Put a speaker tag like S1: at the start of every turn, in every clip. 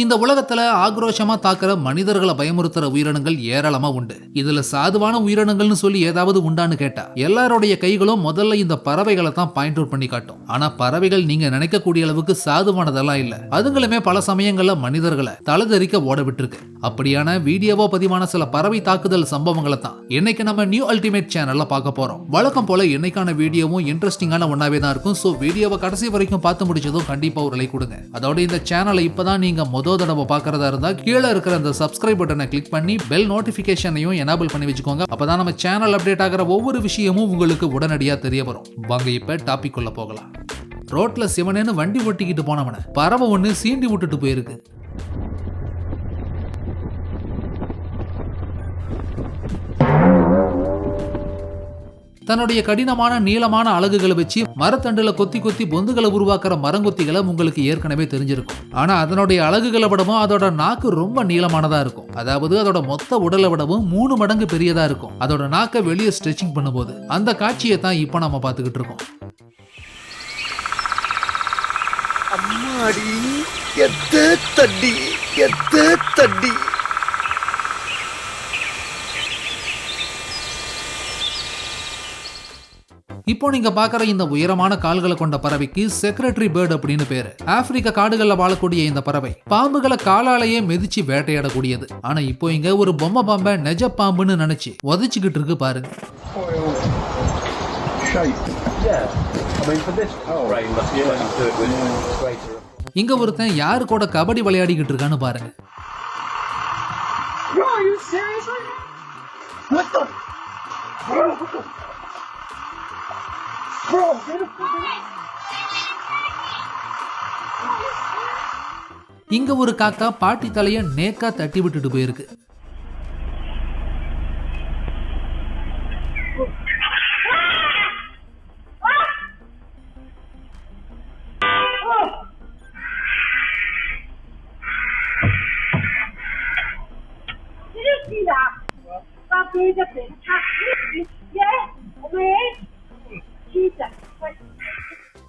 S1: இந்த உலகத்துல ஆக்ரோஷமா தாக்குற மனிதர்களை பயமுறுத்துற உயிரினங்கள் ஏராளமா உண்டு. இதுல சாதுவான உயிரினங்கள்னு சொல்லி ஏதாவது உண்டான்னு கேட்டா எல்லாருடைய கைகளும் முதல்ல இந்த பறவைகளை தான் பாயிண்ட் அவுட் பண்ணி காட்டும். ஆனா பறவைகள் நீங்க நினைக்கக்கூடிய அளவுக்கு சாதுவானதெல்லாம் இல்ல. அதுங்களுமே பல சமயங்கள்ல மனிதர்களை தலதெறிக்க ஓட விட்டுருக்கு. அப்படியான வீடியோவோ பதிவான சில பறவை தாக்குதல் சம்பவங்களை தான் இன்னைக்கு நம்ம நியூ அல்டிமேட் சேனல்ல பார்க்க போறோம். வழக்கம் போல இன்னைக்கான வீடியோவும் இன்ட்ரெஸ்டிங்கான ஒன்னாவே தான் இருக்கும். சோ வீடியோவை கடைசி வரைக்கும் பார்த்து முடிச்சதும் கண்டிப்பா ஒரு லைக் கொடுங்க. அதோட இந்த சேனலை இப்பதான் நீங்க தடவை பார்க்கறதா இருந்தா கீழே இருக்கிற அந்த சப்ஸ்கிரைப் பட்டனை கிளிக் பண்ணி பெல் நோட்டிபிகேஷனையும் எனேபிள் பண்ணி வச்சுக்கோங்க. அப்பதான் நம்ம சேனல் அப்டேட் ஆகிற ஒவ்வொரு விஷயமும் உங்களுக்கு உடனடியா தெரிய வரும். வாங்க இப்ப டாபிக் உள்ள போகலாம். ரோட்ல சிவனேன்னு வண்டி ஓட்டிக்கிட்டு போனவன பறவை ஒண்ணு சீண்டி விட்டுட்டு போயிருக்கு. தன்னுடைய கடினமான நீளமான அலகுகளை வச்சு மரத்தண்டுல கொத்தி கொத்தி பொந்துகளை உருவாக்குற மரங்கொத்திகளை உங்களுக்கு ஏற்கனவே தெரிஞ்சிருக்கும். ஆனா அதனுடைய அலகுகளை விடவும் அதோட நாக்கு ரொம்ப நீளமானதா இருக்கும். அதாவது அதோட மொத்த உடலை விடவும் 3 மடங்கு பெரியதா இருக்கும். அதோட நாக்கை வெளியே ஸ்ட்ரெச்சிங் பண்ணும்போது அந்த காட்சியை தான் இப்ப நம்ம பார்த்துக்கிட்டு இருக்கோம்.
S2: அம்மாடி எத்து தட்டி
S1: இப்போ நீங்க பாக்குற இந்த உயரமான கால்களை கொண்ட பறவைக்கு செக்ரட்டரி பேர்ட் அப்படின்னு பேரு. ஆப்பிரிக்க காடுகள்ல வாழக்கூடிய இந்த பறவை பாம்புகளை காலாலேயே மிதிச்சு வேட்டையாடக்கூடியது. ஆனா இப்போ இங்க ஒரு பொம்மை பாம்பை நெஜ பாம்புன்னு நினைச்சு உதச்சிக்கிட்டு இருக்கு பாருங்க. இங்க ஒருத்தன் யாரு கூட கபடி விளையாடிக்கிட்டு இருக்கான்னு பாருங்க. இங்க ஒரு காக்கா பாட்டி தலைய நேக்கா தட்டி விட்டுட்டு போயிருக்கு.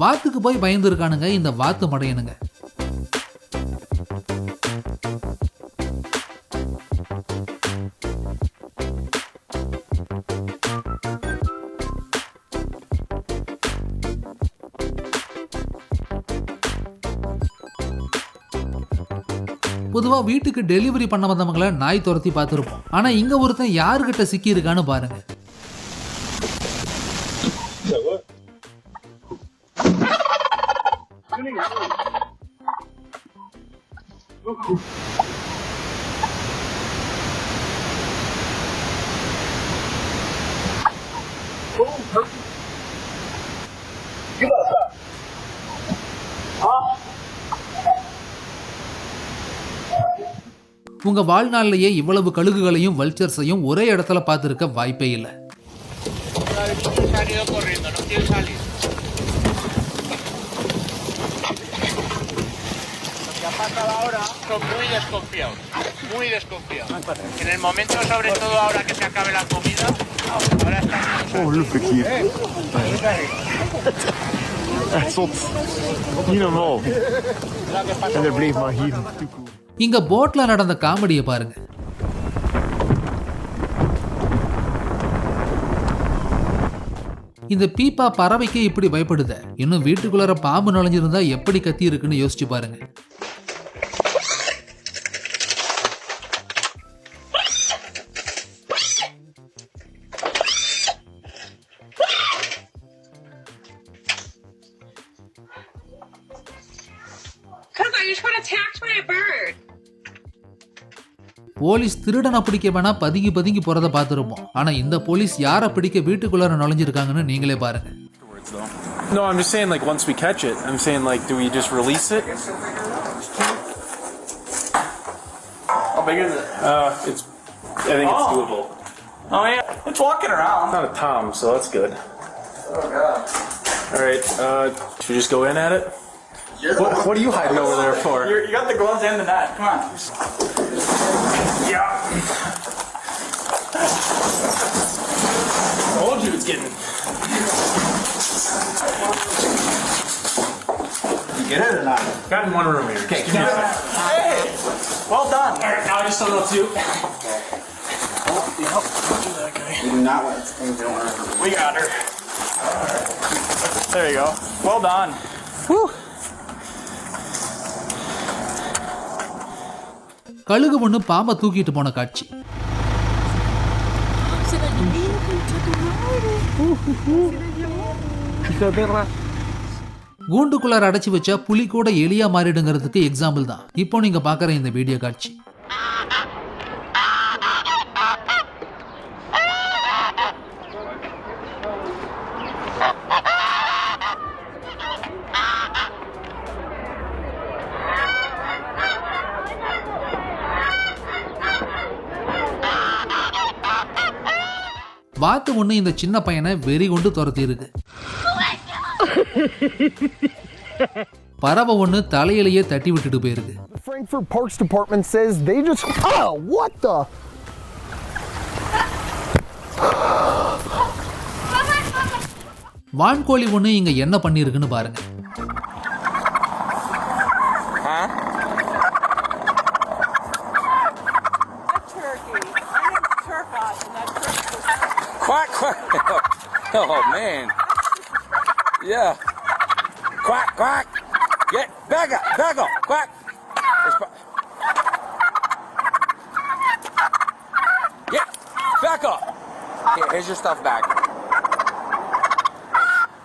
S1: வாத்துக்கு போய் பயந்து இருக்கானுங்க இந்த வாத்து மடையனுங்க. பொதுவா வீட்டுக்கு டெலிவரி பண்ண வந்தவங்களை நாய் துரத்தி பார்த்திருப்போம். ஆனா இங்க ஒருத்தன் யாருகிட்ட சிக்கி இருக்கான்னு பாருங்க. உங்க வாழ்நாளிலேயே இவ்வளவு கழுகுகளையும் வல்ச்சர்ஸையும் ஒரே இடத்துல பார்த்திருக்க வாய்ப்பே இல்லை.
S3: Son muy desconfiados. En el momento, sobre todo ahora que se acabe la comida, ahora están...
S4: Oh, look at you. That's what's... You know more. And they believe my heathen.
S1: இங்க போட்ல நடந்த காமெடியை பாருங்க. இந்த பீப்பா பறவைக்கு இப்படி பயப்படுத, இன்னும் வீட்டுக்குள்ளார பாம்பு நுழைஞ்சிருந்தா எப்படி கத்தி இருக்குன்னு யோசிச்சு பாருங்க. போலீஸ் திருடனை பிடிக்க வேணா பதுங்கி போறத பார்த்திருப்போம். ஆனா இந்த போலீஸ் யாரை பிடிக்க வீட்டுக்குள்ளார நுழைஞ்சிருக்காங்கன்னு நீங்களே பாருங்க.
S5: No, I'm just saying, like, once we catch it, I'm saying, like, do we just release it?
S3: How big is it?
S5: I think it's doable.
S3: Oh yeah, it's walking around.
S5: It's not a tom, so that's good.
S3: Oh god.
S5: All right, should we just go in at it? What are you hiding over there for?
S3: You got the gloves and the net. Come on.
S5: Yeah. Told you it's getting...
S3: You get it or not?
S5: Got in one room here.
S3: Okay,
S5: give me a second.
S3: Hey!
S5: Well done. All right, now I just don't know what to do.
S2: You do not want things you don't want to do.
S5: We got her. There you go. Well done. Whew.
S1: கழுகு ஒண்ணு பாம்பை தூக்கிட்டு போன காட்சி. கூண்டுக்குள்ளார அடைச்சி வச்சா புலி கூட எலியா மாறிடுங்கிறதுக்கு எக்ஸாம்பிள் தான் இப்போ நீங்க பாக்குற இந்த வீடியோ காட்சி. வாத்து ஒண்ணு இந்த சின்ன பையனை வெறி கொண்டு துரத்தி இருக்கு. பறவை ஒண்ணு தலையிலேயே தட்டி விட்டுட்டு போயிருக்கு.
S6: Frankfurt Parks Department says they just what the
S1: வான்கோழி ஒண்ணு இங்க என்ன பண்ணிருக்குன்னு பாருங்க.
S2: Quack, quack. Oh, man. Yeah. Quack, quack. Get back up, quack. Get back up. Here's your stuff back.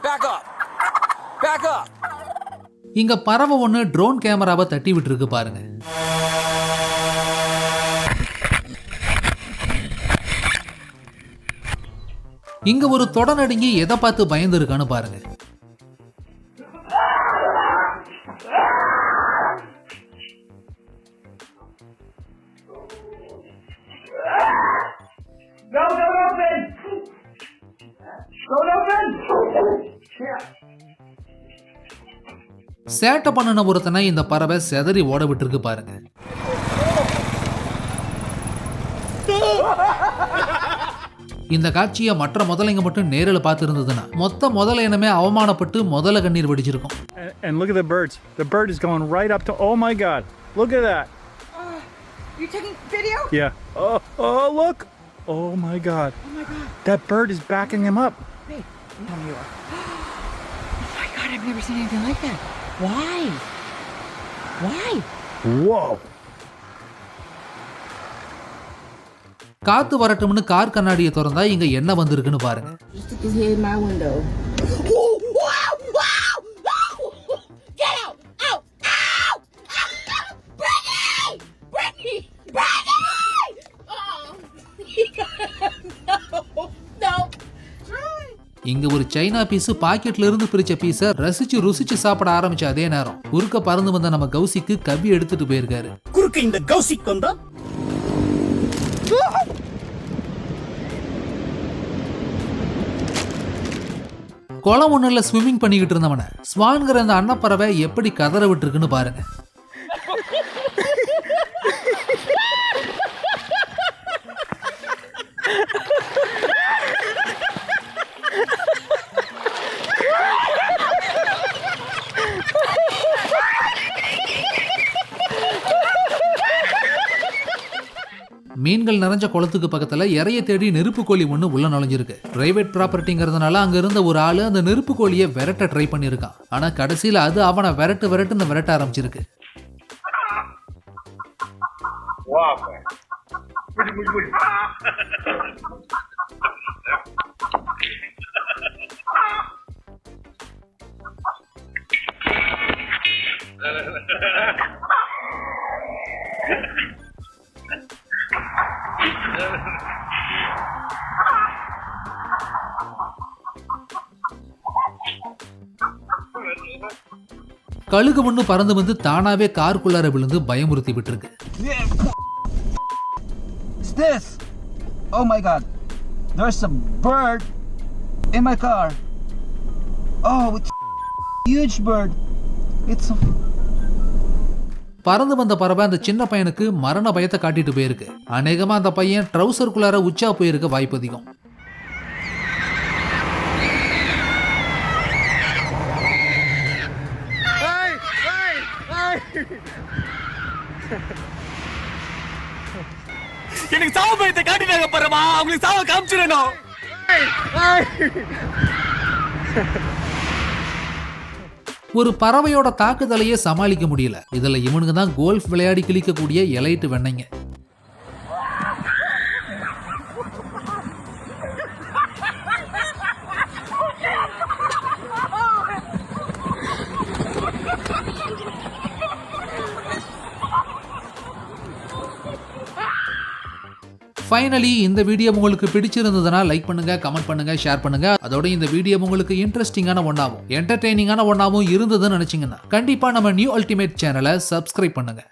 S2: Back up. Back up.
S1: இங்க பறவை ஒண்ணு ட்ரோன் கேமராவை தட்டி விட்டுருக்கு பாருங்க. இங்க ஒரு தொடநடுங்கி எதை பார்த்து பயந்து இருக்கான்னு பாருங்க. சேட்டை பண்ணன ஒருத்தனை இந்த பறவை செதறி ஓட விட்டுருக்கு பாருங்க. இந்த காட்சியை மற்ற முதலைங்க மட்டும் நேரில் பார்த்து இருந்ததுன்னா மொத்த முதல இனமே அவமானப்பட்டு முதல கண்ணீர் வடிச்சிருக்கும்.
S4: And look at the birds. The bird is going right up to. Oh my God! Look at that.
S7: You taking video?
S4: Yeah. Oh look. Oh my God.
S7: Oh my God.
S4: That bird is backing him up.
S7: Hey, tell me you are. Oh my God, I've never seen anything like that. Why? Why?
S4: Whoa.
S1: காத்து வரட்டும்னு car கண்ணாடியை திறந்தா இங்க என்ன வந்திருக்குன்னு பாருங்க.
S7: Just took his head in my window. Get out! Out! Out! Brittany! Brittany! Brittany! Oh. No.
S1: இங்க ஒரு China piece பாக்கெட்ல இருந்து பிரிச்ச பீஸ ரசிச்சு ருசிச்சு சாப்பிட ஆரம்பிச்ச அதே நேரம் குறுக்க பறந்து வந்த நம்ம கௌசிக்கு கவி எடுத்துட்டு போயிருக்காரு.
S8: குறுக்க இந்த கௌசிக் வந்தா
S1: குளம் ஒண்ணுல ஸ்விம்மிங் பண்ணிக்கிட்டு இருந்தவன ஸ்வான்கிற அந்த அன்னப்பறவை எப்படி கதற விட்டுருக்குன்னு பாருங்க. மீன்கள் நிறைஞ்ச குளத்துக்கு பக்கத்துல இறைய தேடி நெருப்பு கோழி ஒண்ணு உள்ள நுழைஞ்சிருக்கு. பிரைவேட் ப்ராப்பர்ட்டிங்கிறதுனால அங்க இருந்த ஒரு ஆளு அந்த நெருப்பு கோழியை விரட்ட ட்ரை பண்ணிருக்கான். ஆனா கடைசியில அது அவனை விரட்டுன்னு விரட்ட ஆரம்பிச்சிருக்கு. கழுகு ஒண்ணு பறந்து வந்து தானாவே காருக்குள்ளார விழுந்து பயமுறுத்தி விட்டுருக்கு.
S8: What's this? Oh my God. There's a bird in my car. Oh, it's a huge bird. It's a...
S1: பறந்து வந்த பறவை அந்த சின்ன பையனுக்கு மரண பயத்தை காட்டிட்டு போயிருக்கு. அநேகமா அந்த பையன் ட்ரௌசருக்குள்ளார உச்சா போயிருக்க வாய்ப்பு அதிகம்.
S4: Hey!
S2: பயத்தை காட்டினாங்க பாருமா, அவங்களுக்கு சாவ காமிச்சிடணும்.
S1: ஒரு பறவையோட தாக்குதலையே சமாளிக்க முடியல. இதுல இவனுங்க தான் கோல்ஃப் விளையாடி கிழிக்கக்கூடிய எலைட்டு வெண்ணைங்க. ஃபைனலி இந்த வீடியோ உங்களுக்கு பிடிச்சிருந்ததுன்னா லைக் பண்ணுங்க, கமெண்ட் பண்ணுங்க, ஷேர் பண்ணுங்க. அதோட இந்த வீடியோ உங்களுக்கு இன்ட்ரெஸ்டிங்கான ஒன்னாவும் என்டர்டெய்னிங்கான ஒன்னாவும் இருந்ததுன்னு நினைச்சீங்கன்னா கண்டிப்பா நம்ம நியூ அல்டிமேட் சேனலை சப்ஸ்கிரைப் பண்ணுங்க.